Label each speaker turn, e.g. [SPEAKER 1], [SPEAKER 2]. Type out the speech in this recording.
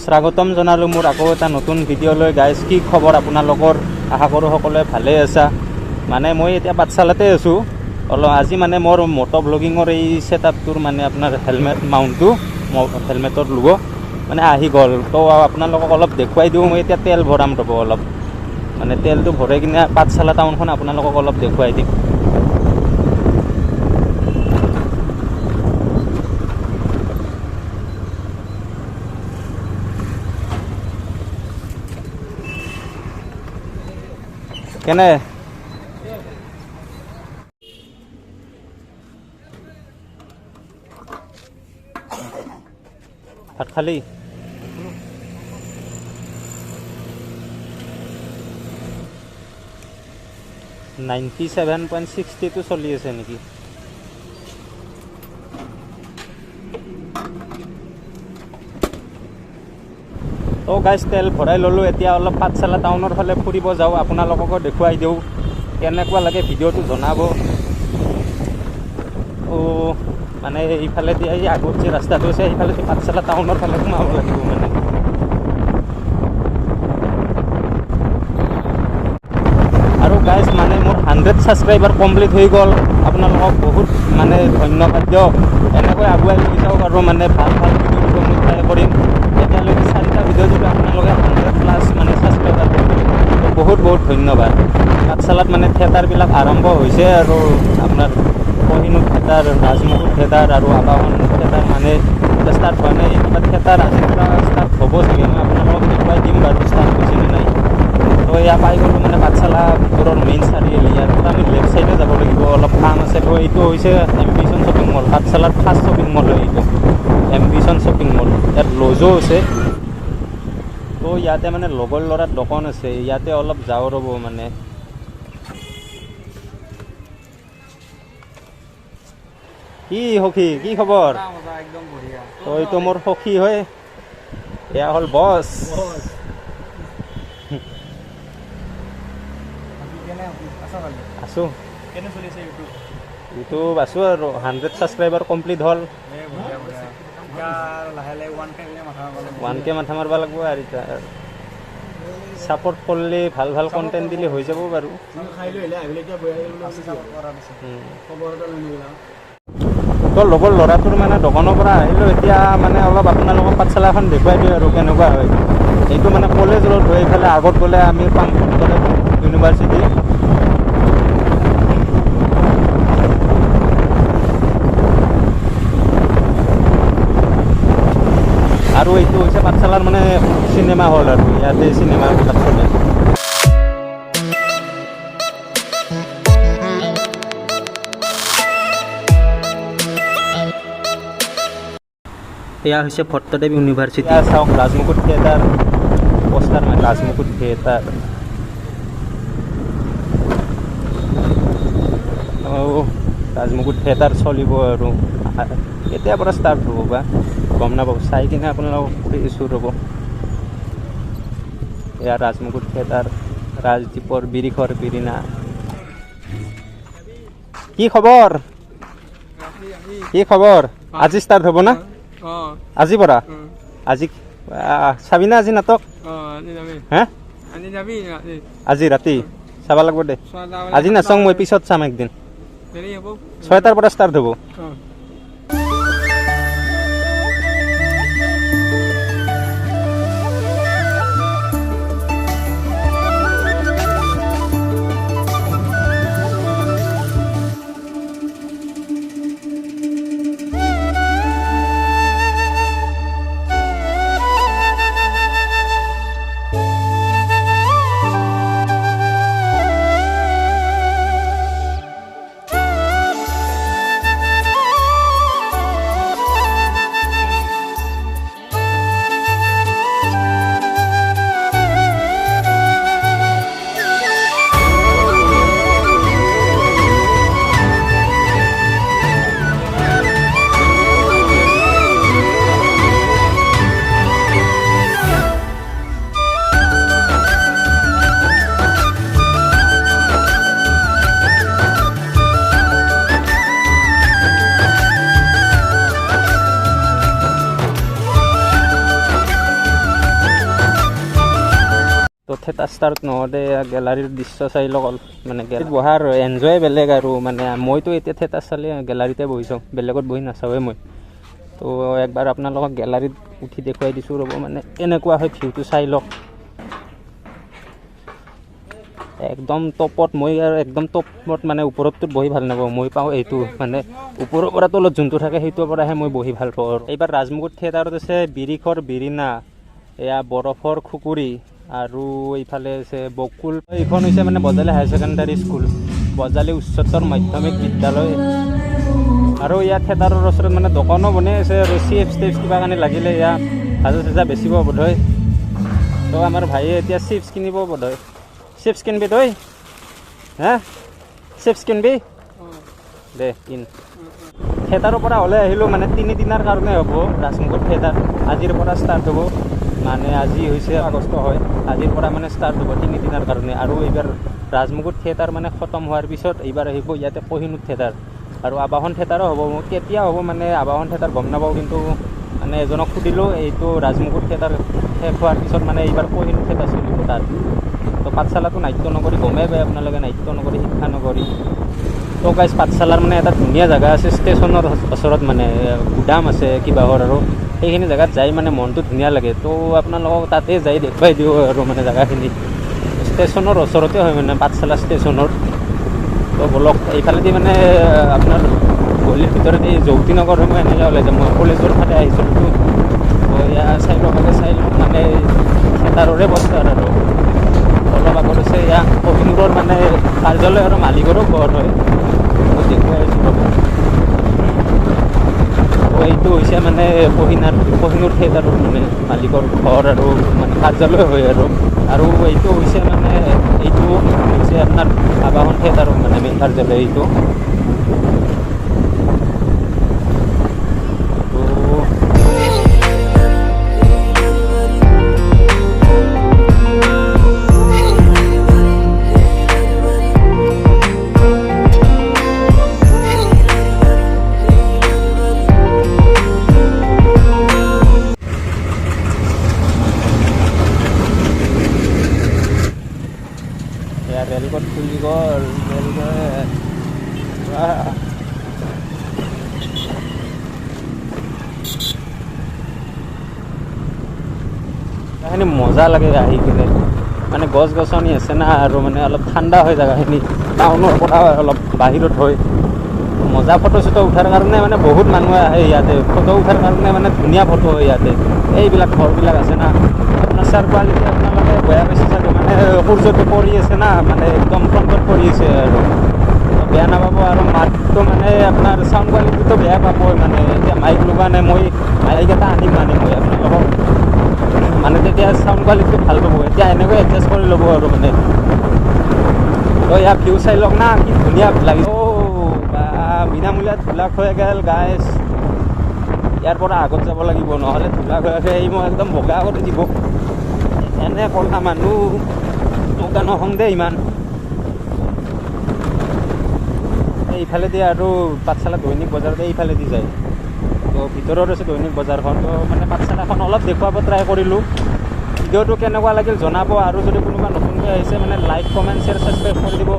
[SPEAKER 1] স্বাগতম জনালোঁ মোৰ আকৌ এটা নতুন ভিডিঅ'লৈ। গাইজ, কি খবৰ আপোনালোকৰ? আশা কৰোঁ সকলোৱে ভালেই আছা। মানে মই এতিয়া পাঠশালাতে আছোঁ। আজি মানে মোৰ মটো ব্লগিঙৰ এই ছেটআপটোৰ মানে আপোনাৰ হেলমেট মাউণ্টটো হেলমেটৰ লোগো মানে আহি গ'ল। তো আপোনালোকক অলপ দেখুৱাই দিওঁ। মই এতিয়া তেল ভৰাম ৰ'ব, অলপ মানে তেলটো ভৰাই কিনে পাঠশালা টাউনখন আপোনালোকক অলপ দেখুৱাই দিম। কেনে ভাত খালি? 97.60 চলি আছে নেকি? তো গাইজ, তেল ভৰাই ল'লোঁ। এতিয়া অলপ পাঠশালা টাউনৰ ফালে ফুৰিব যাওঁ, আপোনালোককো দেখুৱাই দিওঁ। কেনেকুৱা লাগে ভিডিঅ'টো জনাব। মানে এইফালে দিয়ে এই আগত যে ৰাস্তাটো আছে সেইফালে পাঠশালা টাউনৰ ফালে সোমাব লাগিব। মানে আৰু গাইজ, মানে মোৰ 100 ছাবস্ক্ৰাইবাৰ কমপ্লিট হৈ গ'ল। আপোনালোকক বহুত মানে ধন্যবাদ দিয়ক। এনেকৈ আগুৱাই লৈ যাওক আৰু মানে ভাল ভাল ভিডিঅ' দিব মই ট্ৰাই কৰিম। এতিয়ালৈকে 4টা ভিডিঅ' দিব আপোনালোকে 100+ মানে ছাবস্ক্ৰাইবাৰ কৰিব। বহুত বহুত ধন্যবাদ। পাঠশালাত মানে থিয়েটাৰবিলাক আৰম্ভ হৈছে আৰু আপোনাৰ কহিনুৰ থিয়েটাৰ, ৰাজমুকুট থিয়েটাৰ আৰু আবাহন থিয়েটাৰ মানে ষ্টাৰ্ট হোৱা নাই। কিবা থিয়েটাৰ আজিৰ পৰা ষ্টাৰ্ট হ'ব চাগে। মই আপোনালোকক দেখুৱাই দিম বাৰু ষ্টাৰ্ট হৈছে নে নাই। তো এয়া পাই গ'লোঁ মানে পাঠশালা ভিতৰৰ মেইন চাৰিআলি। ইয়াৰ পৰা আমি লেফ্ট ছাইডে যাব লাগিব, অলপ কাম আছে। তো এইটো হৈছে এম্বিশ্যন শ্বপিং মল। পাঠশালাৰ ফাৰ্ষ্ট শ্বপিং মল হয় এইটো, এম্বিশ্যন শ্বপিং মল। ইয়াত লজো আছে। তো ইয়াতে মানে লগৰ ল'ৰাৰ দোকান আছে, ইয়াতে অলপ যাওঁ ৰ'ব। মানে কি সখী, কি খবৰ?
[SPEAKER 2] একদম বঢ়িয়া।
[SPEAKER 1] তো এইটো মোৰ সখী হয়, এয়া হ'ল বছ। আছোঁ।
[SPEAKER 2] কেনে চলি আছে ইউটিউব?
[SPEAKER 1] ইউটিউব আছোঁ আৰু 100 ছাবস্ক্ৰাইবাৰ কমপ্লিট হ'ল।
[SPEAKER 2] লাহে লাহে
[SPEAKER 1] 1K মাথা মাৰিব লাগিব আৰু এতিয়া ছাপোৰ্ট কৰিলে ভাল ভাল কণ্টেণ্ট দিলে হৈ যাব বাৰু। তো লগৰ ল'ৰাটোৰ মানে দোকানৰ পৰা আহিলোঁ। এতিয়া মানে অলপ আপোনালোকক পাঠশালাখন দেখুৱাই দিওঁ আৰু কেনেকুৱা হয়। এইটো মানে কলেজ ৰোড হৈ এইফালে আগত গ'লে আমি পাম ইউনিভাৰ্চিটি। আৰু এইটো হৈছে পাঠশালাৰ মানে চিনেমা হল আৰু ইয়াতে চিনেমাবিলাক চলে। এয়া হৈছে ভট্টদেৱ ইউনিভাৰ্চিটি। চাওক, ৰাজমুকুট থিয়েটাৰ পোষ্টাৰ মানে ৰাজমুকুট থিয়েটাৰ। ৰাজমুকুট থিয়েটাৰ চলিব আৰু কেতিয়াৰ পৰা ষ্টাৰ্ট হ'ব বা গম নাপাব। চাই কিনে আপোনালোকক কৈছোঁ ৰ'ব। এয়া ৰাজমুকুট থিয়েটাৰ, ৰাজদ্বীপৰ বিৰিখৰ বিৰিণা। কি খবৰ? কি খবৰ? আজি ষ্টাৰ্ট হ'ব না? আজি পৰা? আজি চাবি না আজি নাটক? হে, আজি ৰাতি চাব লাগিব দে। আজি নাচাওঁ মই, পিছত চাম একদিন। 6টাৰ পৰা ষ্টাৰ্ট হ'ব। থিয়েটাৰ ষ্টাৰ্ট নহওঁতে গেলাৰীৰ দৃশ্য চাই লওক মানে গেলাৰীত বহাৰ এনজয় বেলেগ আৰু মানে মইতো এতিয়া থিয়েটাৰ চালে গেলাৰীতে বহি চাওঁ, বেলেগত বহি নাচাওঁৱে মই। তো একবাৰ আপোনালোকক গেলাৰীত উঠি দেখুৱাই দিছোঁ ৰ'ব, মানে এনেকুৱা হয় ভিউটো চাই লওক। একদম টপত, মই আৰু একদম টপত মানে ওপৰতটোত বহি ভাল নাপাওঁ, মই পাওঁ এইটো মানে ওপৰৰ পৰা তলত যোনটো থাকে সেইটোৰ পৰাহে মই বহি ভাল পাওঁ। আৰু এইবাৰ ৰাজমুকুট থিয়েটাৰত আছে বিৰিখৰ বিৰিণা, এয়া বৰফৰ খুকুৰি, আৰু এইফালে আছে বকুল। এইখন হৈছে মানে Bajali higher secondary school, Bajali উচ্চতৰ মাধ্যমিক বিদ্যালয়। আৰু ইয়াত থিয়েটাৰৰ ওচৰত মানে দোকানো বনাই আছে আৰু চিপছ টিপছ কিবা কাৰণে লাগিলে ইয়াত ভাজা চাজা বেচিব বোধহয়। তো আমাৰ ভাইয়ে এতিয়া চিপছ কিনিব বোধহয়। চিপছ কিনবি তই? হা চিপছ কিনবি? দে কিন। থিয়েটাৰৰ পৰা ওলাই আহিলোঁ, মানে 3 দিনৰ কাৰণে হ'ব ৰাজমুকুট থিয়েটাৰ। আজিৰ পৰা ষ্টাৰ্ট হ'ব, মানে আজি হৈছে আগষ্ট হয়, আজিৰ পৰা মানে ষ্টাৰ্ট হ'ব 3 দিনৰ কাৰণে। আৰু এইবাৰ ৰাজমুকুট থিয়েটাৰ মানে খতম হোৱাৰ পিছত এইবাৰ আহিব ইয়াতে কোহিনুৰ থিয়েটাৰ আৰু আৱাহন থিয়েটাৰো হ'ব। মোৰ কেতিয়া হ'ব মানে আৱাহন থিয়েটাৰ গম নাপাওঁ, কিন্তু মানে এজনক সুধিলোঁ, এইটো ৰাজমুকুট থিয়েটাৰ শেষ হোৱাৰ পিছত মানে এইবাৰ কোহিনুৰ থিয়েটাৰ চলিব তাত। তো পাঠশালাটো নাট্য নগৰী গমেই পায় আপোনালোকে, নাট্য নগৰী শিক্ষা নগৰী। তো গাইজ পাঠশালাৰ মানে এটা ধুনীয়া জেগা আছে ষ্টেচনৰ ওচৰত, মানে গুদাম আছে কিবাহৰ, আৰু সেইখিনি জেগাত যাই মানে মনটো ধুনীয়া লাগে। তো আপোনালোকক তাতে যাই দেখুৱাই দিওঁ আৰু মানে জেগাখিনি ষ্টেচনৰ ওচৰতে হয়, মানে পাঠশালা ষ্টেচনৰ। তো বলক এইফালেদি মানে আপোনাৰ গলিৰ ভিতৰত এই জ্যোতি নগৰ মই এনেকৈ ওলাই যাম, মই কলেজৰ ফালে আহিছিলোঁ। তো এয়া চাই লওক মানে থিয়েটাৰৰে বস্তাৰ আৰু অলপ আগত আছে এয়া কোহিনুৰৰ মানে কাৰ্যালয় আৰু মালিকৰো ঘৰ হয়, মই দেখুৱাই আছোঁ ৰ'ব। তো এইটো হৈছে মানে কোহিনুৰ থিয়েটাৰৰ মানে মালিকৰ ঘৰ আৰু মানে কাৰ্যালয় হয় আৰু এইটো হৈছে মানে এইটো হৈছে আপোনাৰ আৱাহন থিয়েটাৰৰ মানে মেইন কাৰ্যালয় এইটো। ৰেলগত খুলি গ'ল, জেগাখিনি মজা লাগে আহি কিনে, মানে গছ গছনি আছে না, আৰু মানে অলপ ঠাণ্ডা হয় জেগাখিনি, টাউনৰ পৰা অলপ বাহিৰত হয়। মজা ফটো চটো উঠাৰ কাৰণে মানে বহুত মানুহে আহে ইয়াতে, ফটো উঠাৰ কাৰণে মানে ধুনীয়া ফটো হয় ইয়াতে। এইবিলাক ঘৰবিলাক আছে না, আপোনাৰ চাৰ কোৱালিটি আপোনালোকে বেয়া পাইছে চাগে, মানে সূৰ্যটো পৰি আছে না, মানে একদম ফ্ৰণ্টত পৰি আছে আৰু বেয়া নাপাব। আৰু মাতটো মানে আপোনাৰ চাউণ্ড কোৱালিটিটো বেয়া পাবই, মানে এতিয়া মাইক লগা নাই, মই মাইক এটা আনিম মানে মই আপোনালোকক, মানে তেতিয়া চাউণ্ড কোৱালিটিটো ভাল পাব। এতিয়া এনেকৈ এডজাষ্ট কৰি ল'ব আৰু মানে। তো ইয়াৰ ভিউ চাই লওক না, কি ধুনীয়া লাগে। বা বিনামূলীয়া ধূলা হৈ গ'ল গাইজ, ইয়াৰ পৰা আগত যাব লাগিব, নহ'লে ধূলা হৈ আহি মই একদম বগা কৰি দিব। এনে ক'লা মানুহ তোক নহওঁ ইমান। এইফালেদি আৰু পাঠশালা দৈনিক বজাৰতে এইফালেদি যায়। তো ভিতৰত আছে দৈনিক বজাৰখন। তো মানে পাঠশালাখন অলপ দেখুৱাব ট্ৰাই কৰিলোঁ। ভিডিঅ'টো কেনেকুৱা লাগিল জনাব, আৰু যদি কোনোবা নতুনকৈ আহিছে মানে লাইক কমেণ্ট শ্বেয়াৰ ছাবস্ক্ৰাইব কৰি দিব।